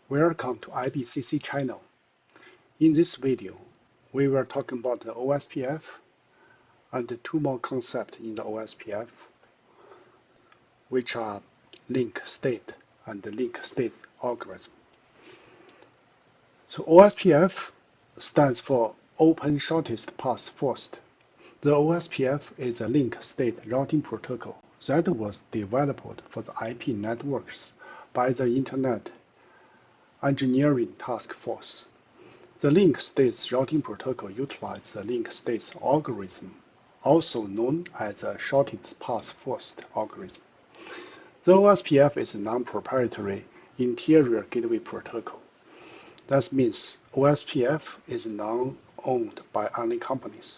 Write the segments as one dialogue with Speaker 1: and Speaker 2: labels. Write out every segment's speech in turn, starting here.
Speaker 1: Welcome to IBCC channel. In this video, we will talk about the OSPF and the two more concepts in the OSPF, which are link state and the link state algorithm. So OSPF stands for Open Shortest Path First. The OSPF is a link state routing protocol that was developed for the IP networks by the Internet Engineering Task Force. The link states routing protocol utilizes the link states algorithm, also known as the shortest path first algorithm. The OSPF is a non-proprietary interior gateway protocol. That means OSPF is non-owned by any companies.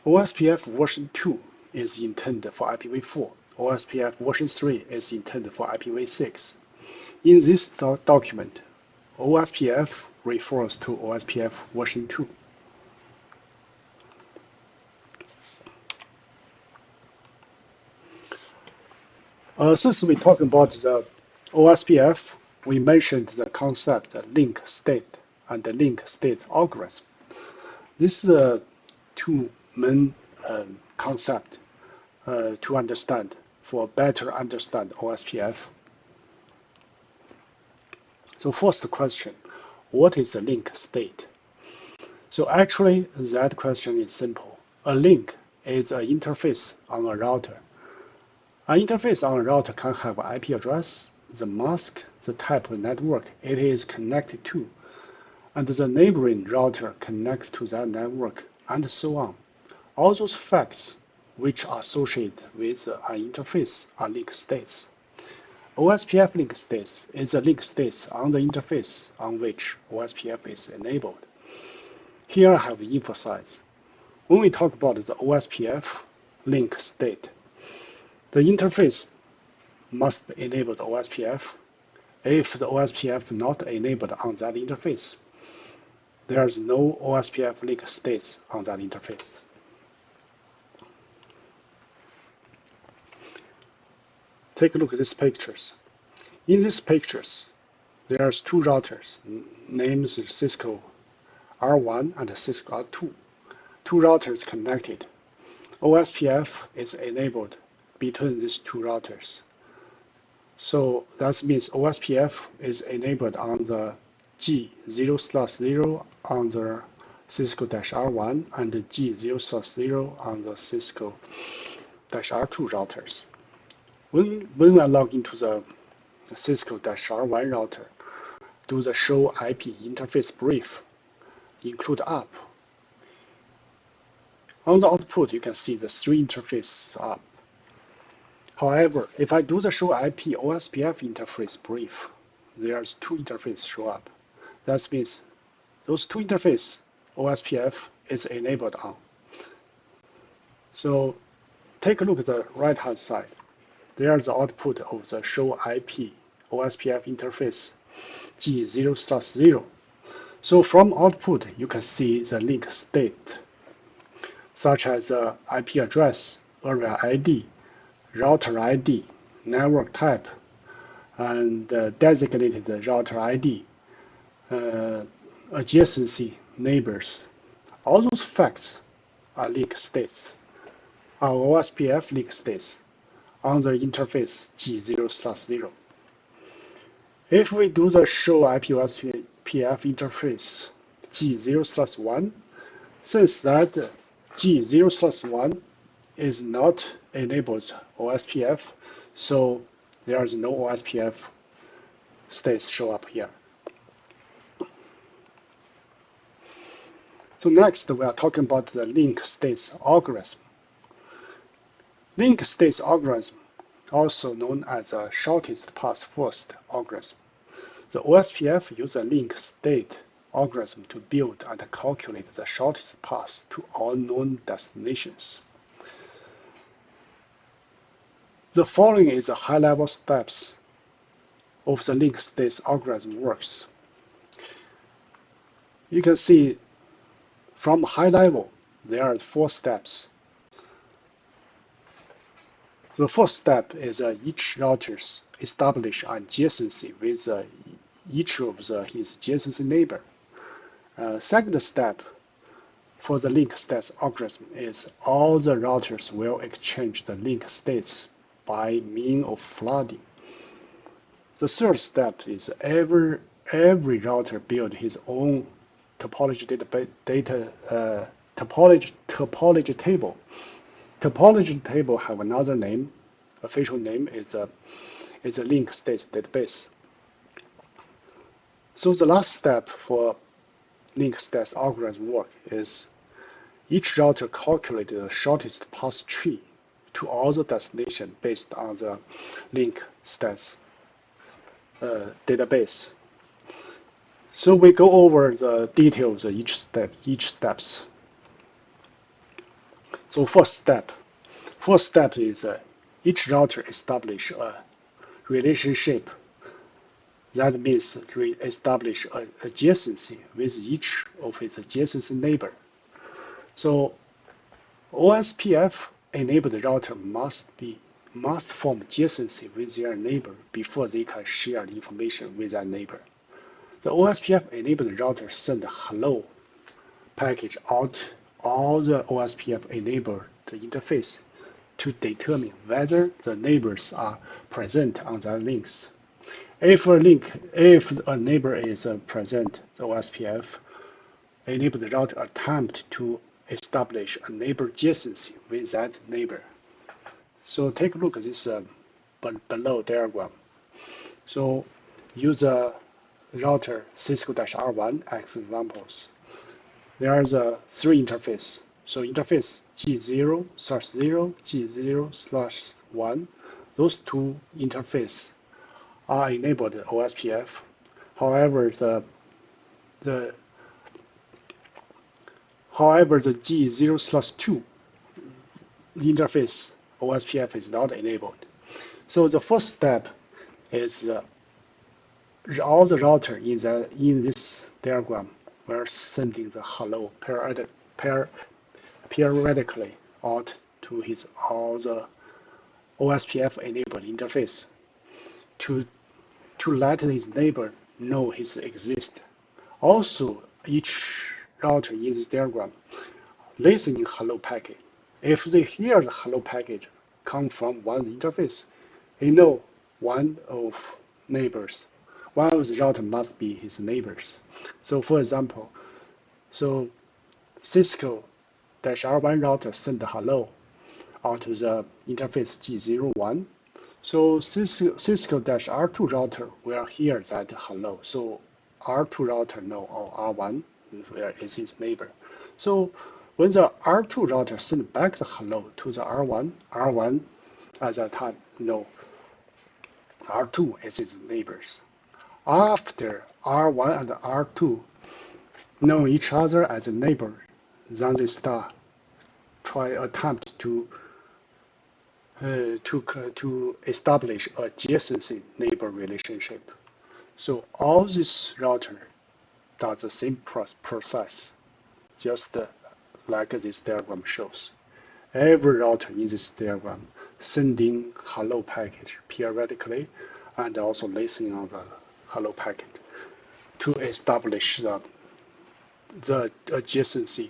Speaker 1: OSPF version 2 is intended for IPv4. OSPF version 3 is intended for IPv6. In this document, OSPF refers to OSPF version 2. Since we talk about the OSPF, we mentioned the concept of link state and the link state algorithm. These are two main concepts to understand for better understand OSPF. So first question, what is a link state? So actually that question is simple. A link is an interface on a router. An interface on a router can have an IP address, the mask, the type of network it is connected to, and the neighboring router connected to that network, and so on. All those facts which are associated with an interface are link states. OSPF link states is a link states on the interface on which OSPF is enabled. Here I have emphasized, when we talk about the OSPF link state, the interface must enable the OSPF. If the OSPF not enabled on that interface, there is no OSPF link states on that interface. Take a look at these pictures. In these pictures, there's two routers, named Cisco R1 and Cisco R2. Two routers connected. OSPF is enabled between these two routers. So that means OSPF is enabled on the G0/0 on the Cisco-R1 and the G0/0 on the Cisco-R2 routers. When I log into the Cisco-R1 router, do the show IP interface brief, include app. On the output, you can see the three interfaces app. However, if I do the show IP OSPF interface brief, there's two interfaces show up. That means those two interfaces OSPF is enabled on. So take a look at the right-hand side. There's the output of the show IP OSPF interface G0/0. So from output, you can see the link state, such as the IP address, area ID, router ID, network type, and designated router ID, adjacency, neighbors. All those facts are link states, are OSPF link states on the interface G0/0. If we do the show IP OSPF interface G0/1, since that G0/1 is not enabled OSPF, so there is no OSPF states show up here. So next we are talking about the link states algorithm. Link states algorithm, also known as the shortest path first algorithm. The OSPF uses a link state algorithm to build and calculate the shortest path to all known destinations. The following is the high-level steps of the link states algorithm works. You can see from high level, there are 4 steps. The first step is each routers establish adjacency with each of his adjacency neighbor. Second step for the link states algorithm is all the routers will exchange the link states by means of flooding. The third step is every router build his own topology topology table. Topology table have another name. Official name is a link states database. So the last step for link states algorithm work is each router calculates the shortest path tree to all the destination based on the link states database. So we go over the details of each steps. So first step is each router establish a relationship. That means establish an adjacency with each of its adjacent neighbor. So OSPF enabled router must form adjacency with their neighbor before they can share the information with that neighbor. The OSPF enabled router send hello package out all the OSPF enabled interface to determine whether the neighbors are present on that links. If a neighbor is present, the OSPF enabled router attempt to establish a neighbor adjacency with that neighbor. So take a look at this below diagram. So use a router Cisco-R1 as examples. There are the three interfaces. So interface G0/0, G0/1, those two interfaces are enabled OSPF. However, the G0/2 interface OSPF is not enabled. So the first step is all the router in this diagram were sending the hello periodically out to all the OSPF enabled interface to let his neighbor know his exist. Also, each router in this diagram listening hello packet. If they hear the hello packet come from one interface, they know one of the router must be his neighbors. So for example, so Cisco-R1 router send hello out to the interface G01. So Cisco-R2 router will hear that hello. So R2 router know, oh, R1 where is his neighbor. So when the R2 router send back the hello to the R1, R1 at that time know R2 is his neighbors. After R1 and R2 know each other as a neighbor, then they attempt to establish a adjacency neighbor relationship. So all this router does the same process, just like this diagram shows. Every router in this diagram sending hello package periodically and also listening on the hello packet to establish the adjacency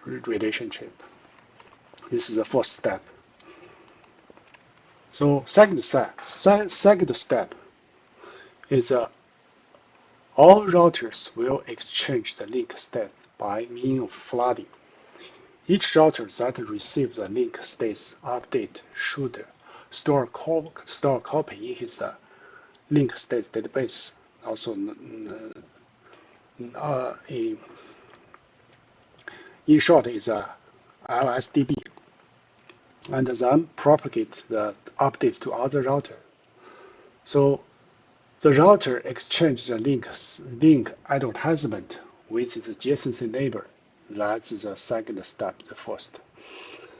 Speaker 1: relationship. This is the first step. So second step is all routers will exchange the link state by means of flooding. Each router that receives the link states update should store copy in his link state database. Also, in short, is LSDB, and then propagate the update to other router. So the router exchanges the link advertisement with its adjacency neighbor. That's the second step, the first.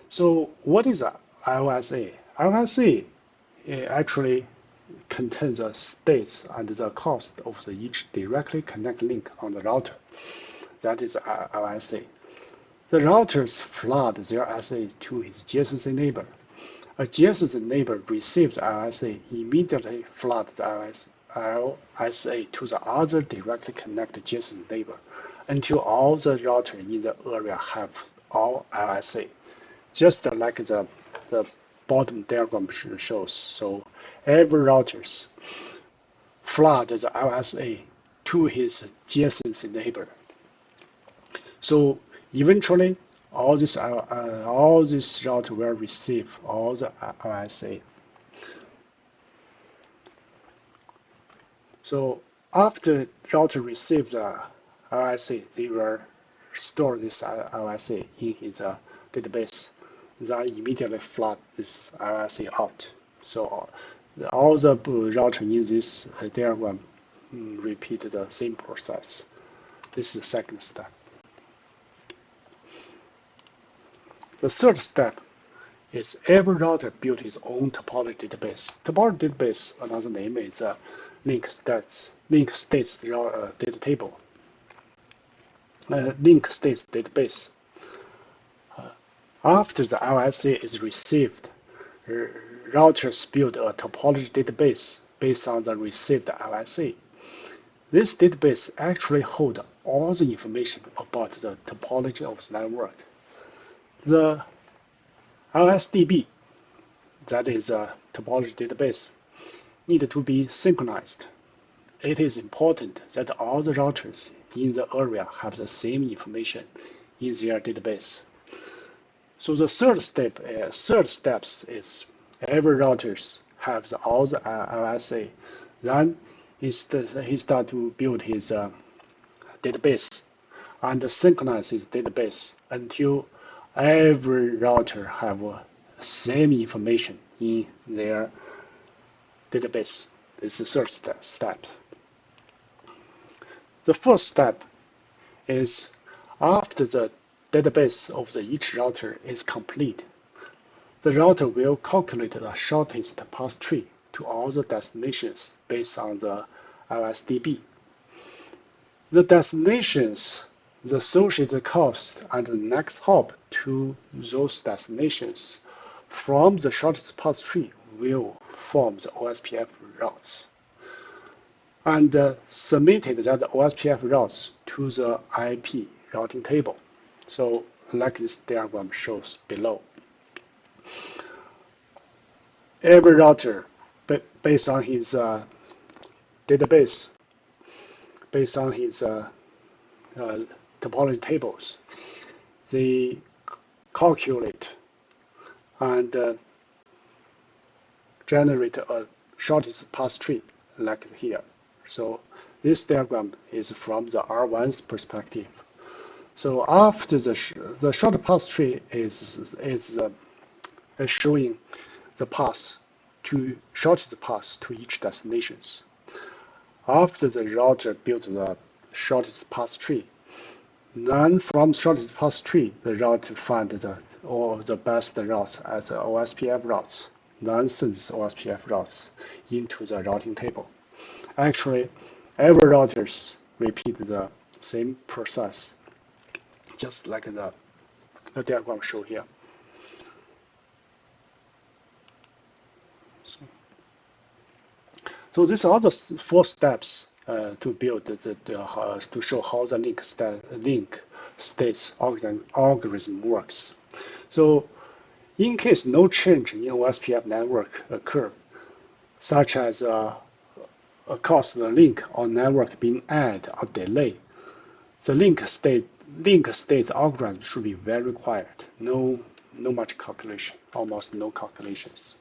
Speaker 1: So what is LSA? LSA actually contains the states and the cost of each directly connect link on the router. That is LSA. The routers flood their SA to his adjacency neighbor. Adjacent neighbor receives LSA, immediately floods the LSA to the other directly connected adjacent neighbor until all the routers in the area have all LSA, just like the bottom diagram shows. So every routers flood the LSA to his adjacent neighbor. So eventually, all this router will receive all the LSA. So after router receives the LSA, they will store this LSA in his database. Then immediately flood this LSA out. So all the router in this diagram repeat the same process. This is the second step. The third step is every router built its own topology database. Topology database, another name is link states data table. Link states database. After the LSA is received, routers build a topology database based on the received LSA. This database actually holds all the information about the topology of the network. The LSDB, that is a topology database, need to be synchronized. It is important that all the routers in the area have the same information in their database. So the third steps is every routers have all the LSA. Then he start to build his database and synchronize his database until every router have same information in their database. This is the third step. The first step is after the database of each router is complete, the router will calculate the shortest path tree to all the destinations based on the LSDB. The destinations, the associated cost, and the next hop to those destinations from the shortest path tree will form the OSPF routes and submitted that OSPF routes to the IP routing table. So like this diagram shows below. Every router, based on his database, based on his topology tables, they calculate and generate a shortest path tree like here. So this diagram is from the R1's perspective. So after the short path tree is showing the path to shortest path to each destinations. After the router built the shortest path tree, then from shortest path tree, the router find the best routes as the OSPF routes, then sends OSPF routes into the routing table. Actually, every routers repeat the same process, just like the diagram show here. So these are the 4 steps to build to show how the link states algorithm works. So in case no change in OSPF network occur, such as cause the link or network being added or delayed, the link state algorithm should be very quiet. No much calculation, almost no calculations.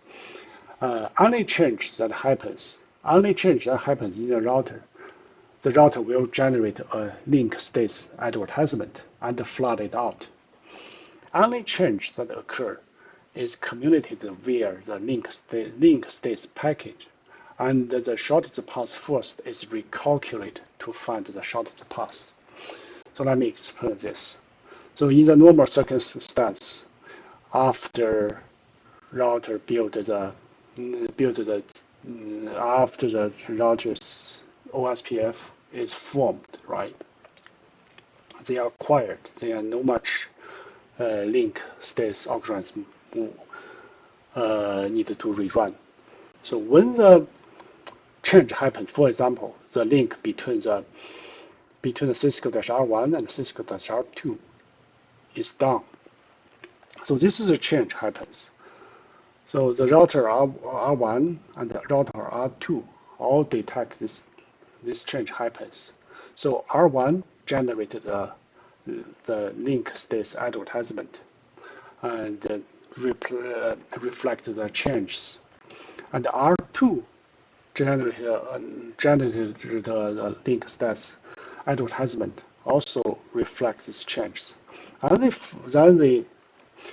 Speaker 1: Only change that happens in the router will generate a link states advertisement and flood it out. Only change that occur is communicated via the link states package, and the shortest path first is recalculated to find the shortest path. So let me explain this. So in the normal circumstance, after router after the router's OSPF is formed, right? They are quiet. There are no much link states algorithm needed to rerun. So when the change happens. For example, the link between the Cisco-R1 and Cisco-R2 is down. So this is a change happens. So the router R1 and the router R2 all detect this change happens. So R1 generated the link states advertisement and reflect the changes. And R2 generated the link status advertisement also reflects these changes. And then they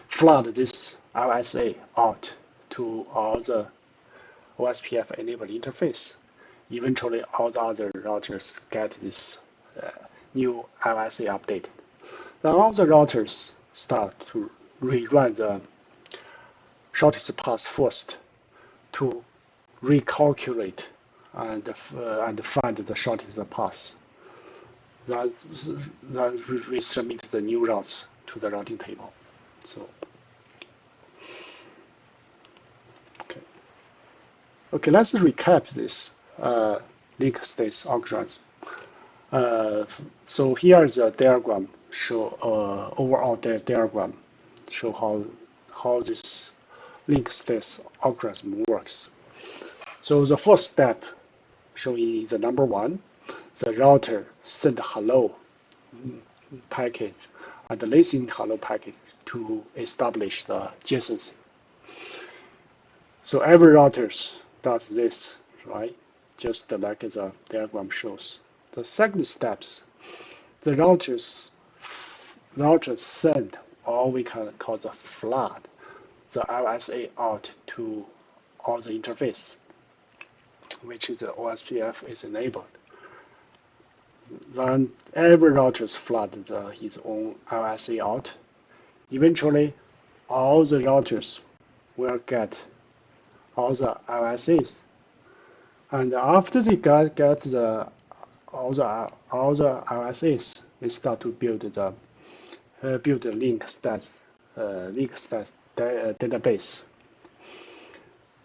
Speaker 1: flood this LSA out to all the OSPF enabled interface. Eventually, all the other routers get this new LSA update. Then all the routers start to rerun the shortest path first to recalculate and find the shortest path. Then we submit the new routes to the routing table. So, okay, let's recap this link states algorithm. So here is a diagram show overall diagram show how this link states algorithm works. So the first step showing the number one, the router send hello package and listen hello package to establish the adjacency. So every router does this, right? Just like the diagram shows. The second steps, the routers send, or we can call the flood, the LSA out to all the interface, which is the OSPF is enabled. Then every router flood his own LSA out. Eventually, all the routers will get all the LSAs, and after they get all the LSAs, they start to build the link stats database.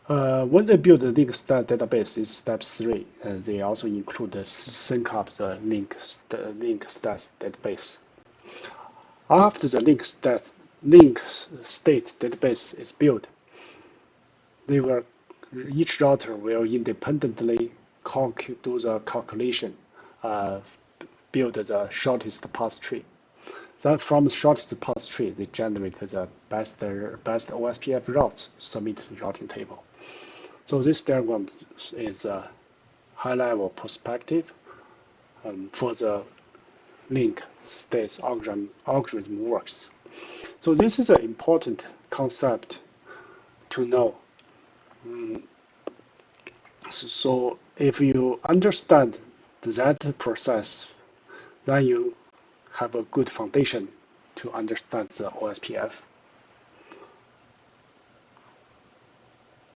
Speaker 1: When they build the link stat database, is step 3. They also include sync up the link stats database. After the link state database is built, each router will independently do the calculation, build the shortest path tree. Then from the shortest path tree, they generate the best OSPF routes, submit to the routing table. So this diagram is a high-level perspective for the link states algorithm works. So this is an important concept to know. So if you understand that process, then you have a good foundation to understand the OSPF.